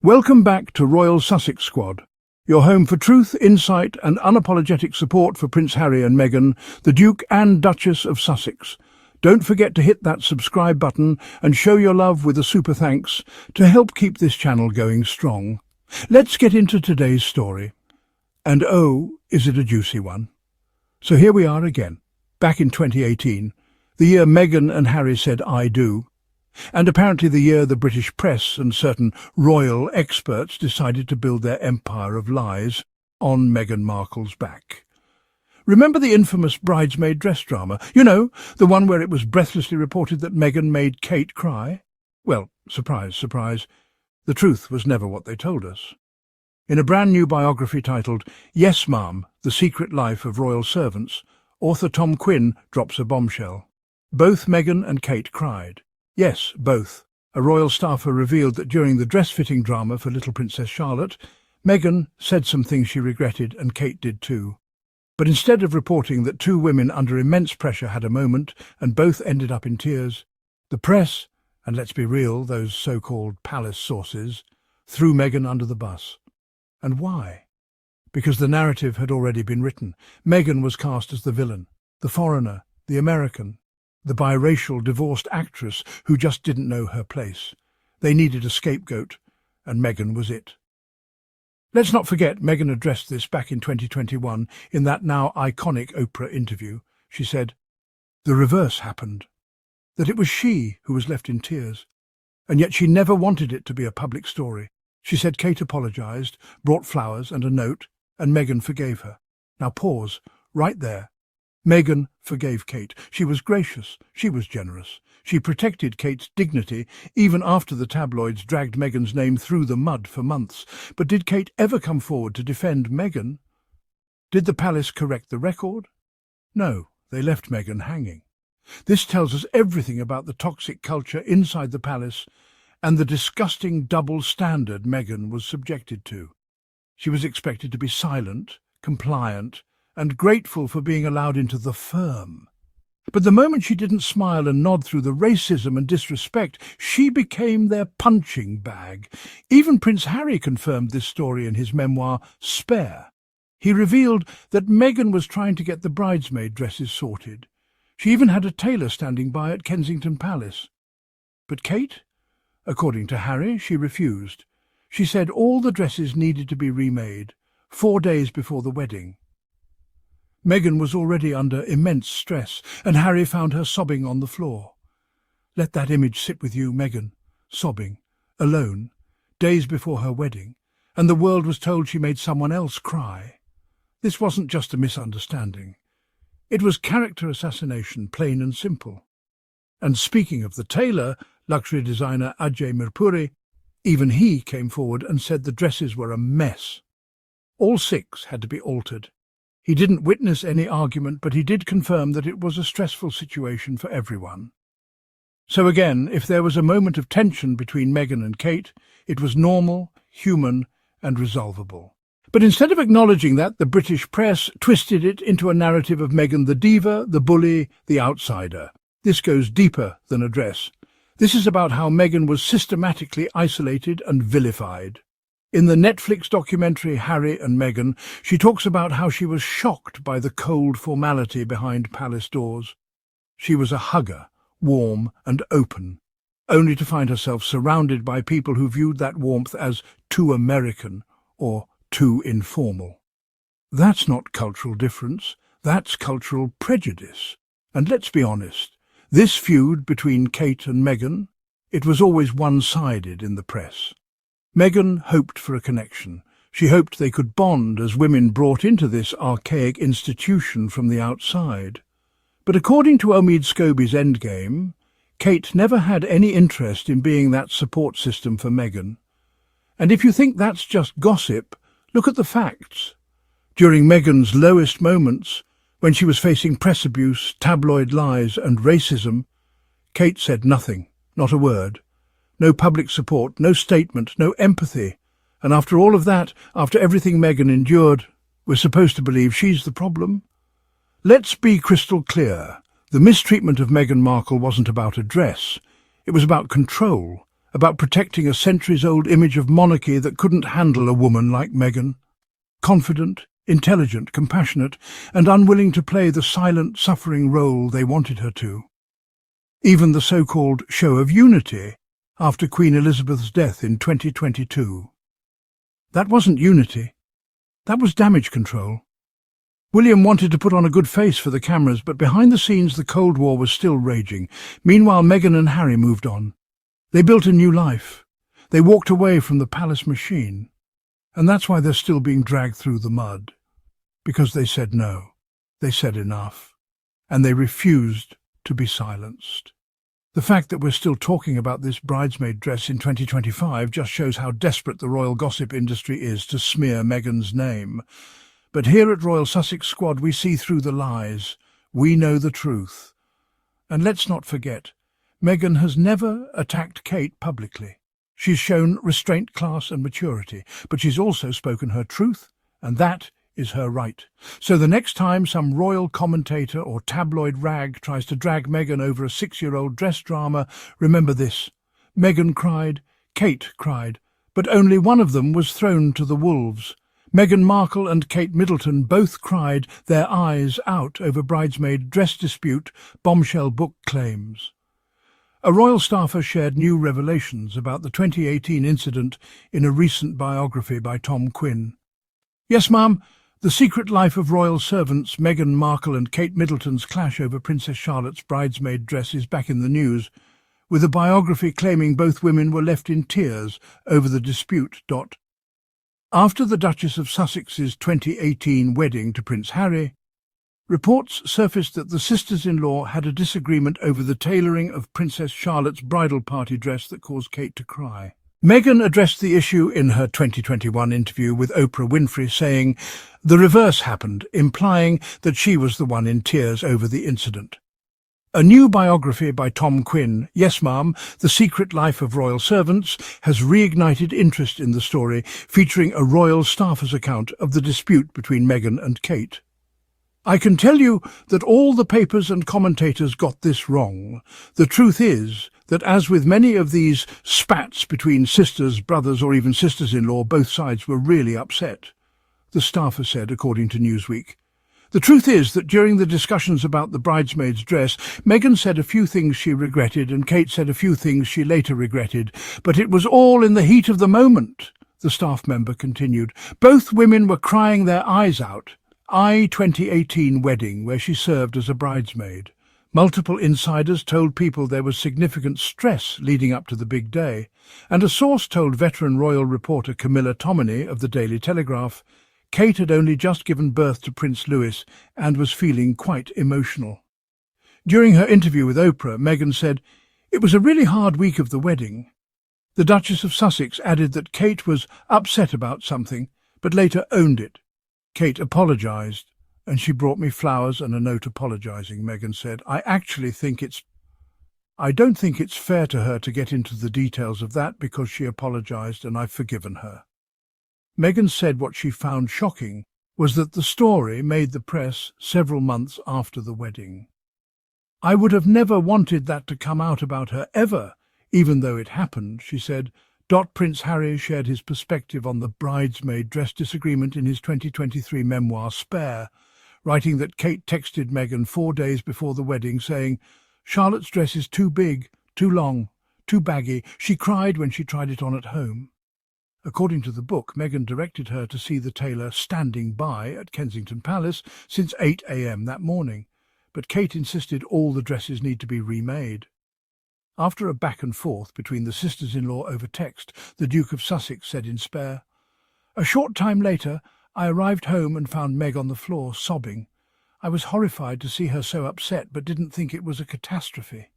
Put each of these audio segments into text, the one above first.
Welcome back to Royal Sussex Squad, your home for truth, insight and unapologetic support for Prince Harry and Meghan, the Duke and Duchess of Sussex. Don't forget to hit that subscribe button and show your love with a super thanks to help keep this channel going strong. Let's get into today's story. And oh, is it a juicy one? So here we are again, back in 2018, the year Meghan and Harry said "I do." And apparently the year the British press and certain royal experts decided to build their empire of lies on Meghan Markle's back. Remember the infamous bridesmaid dress drama? You know, the one where it was breathlessly reported that Meghan made Kate cry? Well, surprise, surprise, the truth was never what they told us. In a brand new biography titled "Yes, Ma'am, The Secret Life of Royal Servants," author Tom Quinn drops a bombshell. Both Meghan and Kate cried. Yes, both. A royal staffer revealed that during the dress-fitting drama for little Princess Charlotte, Meghan said some things she regretted and Kate did too. But instead of reporting that two women under immense pressure had a moment and both ended up in tears, the press, and let's be real, those so-called palace sources, threw Meghan under the bus. And why? Because the narrative had already been written. Meghan was cast as the villain, the foreigner, the American, the biracial divorced actress who just didn't know her place. They needed a scapegoat, and Meghan was it. Let's not forget Meghan addressed this back in 2021 in that now iconic Oprah interview. She said, the reverse happened, that it was she who was left in tears, and yet she never wanted it to be a public story. She said Kate apologized, brought flowers and a note, and Meghan forgave her. Now pause, right there. Meghan forgave Kate. She was gracious. She was generous. She protected Kate's dignity even after the tabloids dragged Meghan's name through the mud for months. But did Kate ever come forward to defend Meghan? Did the palace correct the record? No, they left Meghan hanging. This tells us everything about the toxic culture inside the palace and the disgusting double standard Meghan was subjected to. She was expected to be silent, compliant, and grateful for being allowed into the firm. But the moment she didn't smile and nod through the racism and disrespect, she became their punching bag. Even Prince Harry confirmed this story in his memoir, Spare. He revealed that Meghan was trying to get the bridesmaid dresses sorted. She even had a tailor standing by at Kensington Palace. But Kate? According to Harry, she refused. She said all the dresses needed to be remade, 4 days before the wedding. Meghan was already under immense stress, and Harry found her sobbing on the floor. Let that image sit with you, Meghan, sobbing, alone, days before her wedding, and the world was told she made someone else cry. This wasn't just a misunderstanding. It was character assassination, plain and simple. And speaking of the tailor, luxury designer Ajay Mirpuri, even he came forward and said the dresses were a mess. All 6 had to be altered. He didn't witness any argument, but he did confirm that it was a stressful situation for everyone. So again, if there was a moment of tension between Meghan and Kate, it was normal, human, and resolvable. But instead of acknowledging that, the British press twisted it into a narrative of Meghan the diva, the bully, the outsider. This goes deeper than a dress. This is about how Meghan was systematically isolated and vilified. In the Netflix documentary Harry and Meghan, she talks about how she was shocked by the cold formality behind palace doors. She was a hugger, warm and open, only to find herself surrounded by people who viewed that warmth as too American or too informal. That's not cultural difference, that's cultural prejudice. And let's be honest, this feud between Kate and Meghan, it was always one-sided in the press. Meghan hoped for a connection. She hoped they could bond as women brought into this archaic institution from the outside. But according to Omid Scobie's Endgame, Kate never had any interest in being that support system for Meghan. And if you think that's just gossip, look at the facts. During Meghan's lowest moments, when she was facing press abuse, tabloid lies and racism, Kate said nothing, not a word. No public support, no statement, no empathy. And after all of that, after everything Meghan endured, we're supposed to believe she's the problem? Let's be crystal clear. The mistreatment of Meghan Markle wasn't about a dress. It was about control, about protecting a centuries-old image of monarchy that couldn't handle a woman like Meghan. Confident, intelligent, compassionate, and unwilling to play the silent, suffering role they wanted her to. Even the so-called show of unity after Queen Elizabeth's death in 2022. That wasn't unity. That was damage control. William wanted to put on a good face for the cameras, but behind the scenes the Cold War was still raging. Meanwhile, Meghan and Harry moved on. They built a new life. They walked away from the palace machine. And that's why they're still being dragged through the mud. Because they said no. They said enough. And they refused to be silenced. The fact that we're still talking about this bridesmaid dress in 2025 just shows how desperate the royal gossip industry is to smear Meghan's name. But here at Royal Sussex Squad we see through the lies. We know the truth. And let's not forget, Meghan has never attacked Kate publicly. She's shown restraint, class and maturity, but she's also spoken her truth, and that is her right. So the next time some royal commentator or tabloid rag tries to drag Meghan over a 6-year-old dress drama, remember this. Meghan cried, Kate cried, but only one of them was thrown to the wolves. Meghan Markle and Kate Middleton both cried their eyes out over bridesmaid dress dispute, bombshell book claims. A royal staffer shared new revelations about the 2018 incident in a recent biography by Tom Quinn. Yes, ma'am, the secret life of royal servants Meghan Markle and Kate Middleton's clash over Princess Charlotte's bridesmaid dress is back in the news, with a biography claiming both women were left in tears over the dispute. After the Duchess of Sussex's 2018 wedding to Prince Harry, reports surfaced that the sisters-in-law had a disagreement over the tailoring of Princess Charlotte's bridal party dress that caused Kate to cry. Meghan addressed the issue in her 2021 interview with Oprah Winfrey, saying the reverse happened, implying that she was the one in tears over the incident. A new biography by Tom Quinn, Yes Ma'am, The Secret Life of Royal Servants, has reignited interest in the story, featuring a royal staffer's account of the dispute between Meghan and Kate. I can tell you that all the papers and commentators got this wrong. The truth is that, as with many of these spats between sisters, brothers, or even sisters-in-law, both sides were really upset, the staffer said, according to Newsweek. The truth is that during the discussions about the bridesmaid's dress, Meghan said a few things she regretted and Kate said a few things she later regretted, but it was all in the heat of the moment, the staff member continued. Both women were crying their eyes out. 2018 wedding, where she served as a bridesmaid. Multiple insiders told People there was significant stress leading up to the big day, and a source told veteran royal reporter Camilla Tominey of the Daily Telegraph Kate had only just given birth to Prince Louis and was feeling quite emotional. During her interview with Oprah, Meghan said, "It was a really hard week of the wedding." The Duchess of Sussex added that Kate was upset about something, but later owned it. Kate apologised, and she brought me flowers and a note apologising, Meghan said. I don't think it's fair to her to get into the details of that because she apologised and I've forgiven her. Meghan said what she found shocking was that the story made the press several months after the wedding. I would have never wanted that to come out about her ever, even though it happened, she said. Prince Harry shared his perspective on the bridesmaid dress disagreement in his 2023 memoir Spare, writing that Kate texted Meghan 4 days before the wedding saying, "Charlotte's dress is too big, too long, too baggy. She cried when she tried it on at home." According to the book, Meghan directed her to see the tailor standing by at Kensington Palace since 8 a.m. that morning, but Kate insisted all the dresses need to be remade. After a back and forth between the sisters-in-law over text, the Duke of Sussex said in Spare, "A short time later, I arrived home and found Meg on the floor, sobbing. I was horrified to see her so upset, but didn't think it was a catastrophe."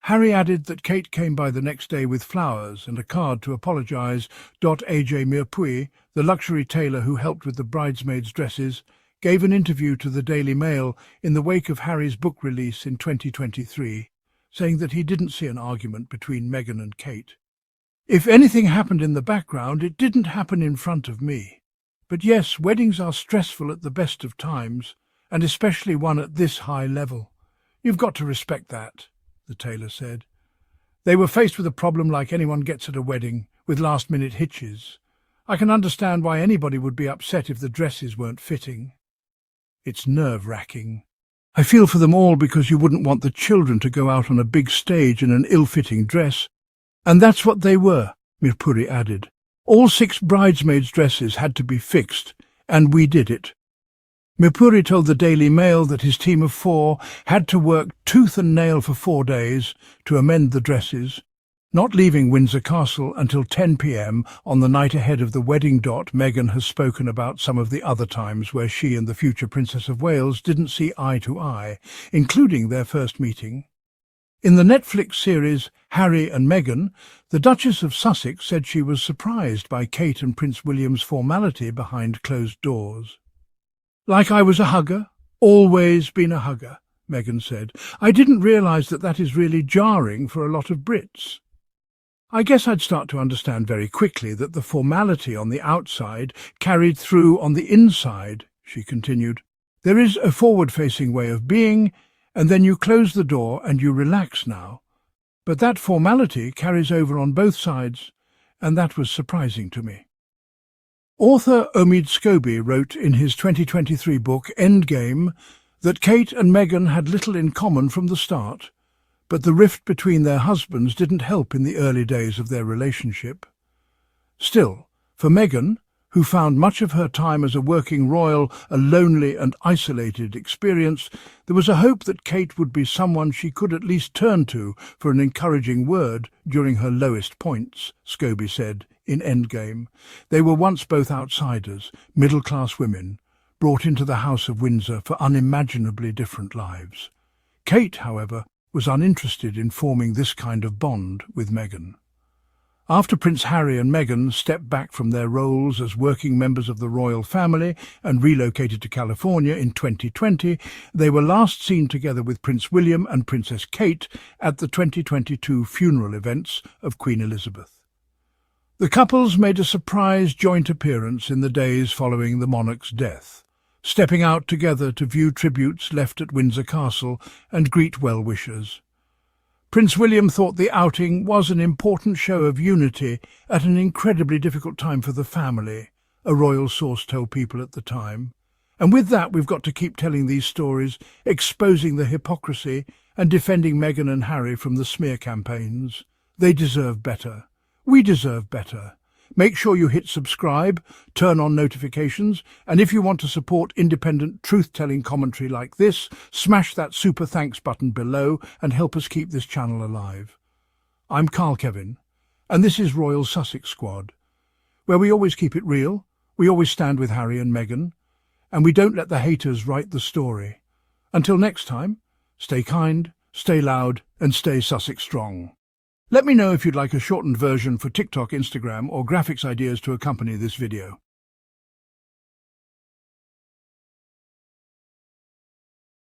Harry added that Kate came by the next day with flowers and a card to apologise. AJ Mirpuy, the luxury tailor who helped with the bridesmaids' dresses, gave an interview to the Daily Mail in the wake of Harry's book release in 2023, saying that he didn't see an argument between Meghan and Kate. "If anything happened in the background, it didn't happen in front of me. But yes, weddings are stressful at the best of times, and especially one at this high level. You've got to respect that," the tailor said. They were faced with a problem like anyone gets at a wedding, with last-minute hitches. I can understand why anybody would be upset if the dresses weren't fitting. It's nerve-wracking. I feel for them all because you wouldn't want the children to go out on a big stage in an ill-fitting dress. And that's what they were, Mirpuri added. All 6 bridesmaids' dresses had to be fixed, and we did it. Mirpuri told the Daily Mail that his team of 4 had to work tooth and nail for 4 days to amend the dresses, not leaving Windsor Castle until 10 p.m. on the night ahead of the wedding. Meghan has spoken about some of the other times where she and the future Princess of Wales didn't see eye to eye, including their first meeting. In the Netflix series Harry and Meghan, the Duchess of Sussex said she was surprised by Kate and Prince William's formality behind closed doors. "Like I was a hugger, always been a hugger," Meghan said. "I didn't realise that is really jarring for a lot of Brits." "I guess I'd start to understand very quickly that the formality on the outside carried through on the inside," she continued. "There is a forward-facing way of being, and then you close the door and you relax now. But that formality carries over on both sides, and that was surprising to me." Author Omid Scobie wrote in his 2023 book Endgame that Kate and Meghan had little in common from the start, but the rift between their husbands didn't help in the early days of their relationship. Still, for Meghan, who found much of her time as a working royal a lonely and isolated experience, there was a hope that Kate would be someone she could at least turn to for an encouraging word during her lowest points, Scobie said in Endgame. They were once both outsiders, middle-class women, brought into the House of Windsor for unimaginably different lives. Kate, however, was uninterested in forming this kind of bond with Meghan. After Prince Harry and Meghan stepped back from their roles as working members of the royal family and relocated to California in 2020, they were last seen together with Prince William and Princess Kate at the 2022 funeral events of Queen Elizabeth. The couples made a surprise joint appearance in the days following the monarch's death, stepping out together to view tributes left at Windsor Castle and greet well-wishers. Prince William thought the outing was an important show of unity at an incredibly difficult time for the family, a royal source told People at the time. And with that, we've got to keep telling these stories, exposing the hypocrisy and defending Meghan and Harry from the smear campaigns. They deserve better. We deserve better. Make sure you hit subscribe, turn on notifications, and if you want to support independent, truth-telling commentary like this, smash that super thanks button below and help us keep this channel alive. I'm Carl Kevin, and this is Royal Sussex Squad, where we always keep it real, we always stand with Harry and Meghan, and we don't let the haters write the story. Until next time, stay kind, stay loud, and stay Sussex strong. Let me know if you'd like a shortened version for TikTok, Instagram, or graphics ideas to accompany this video.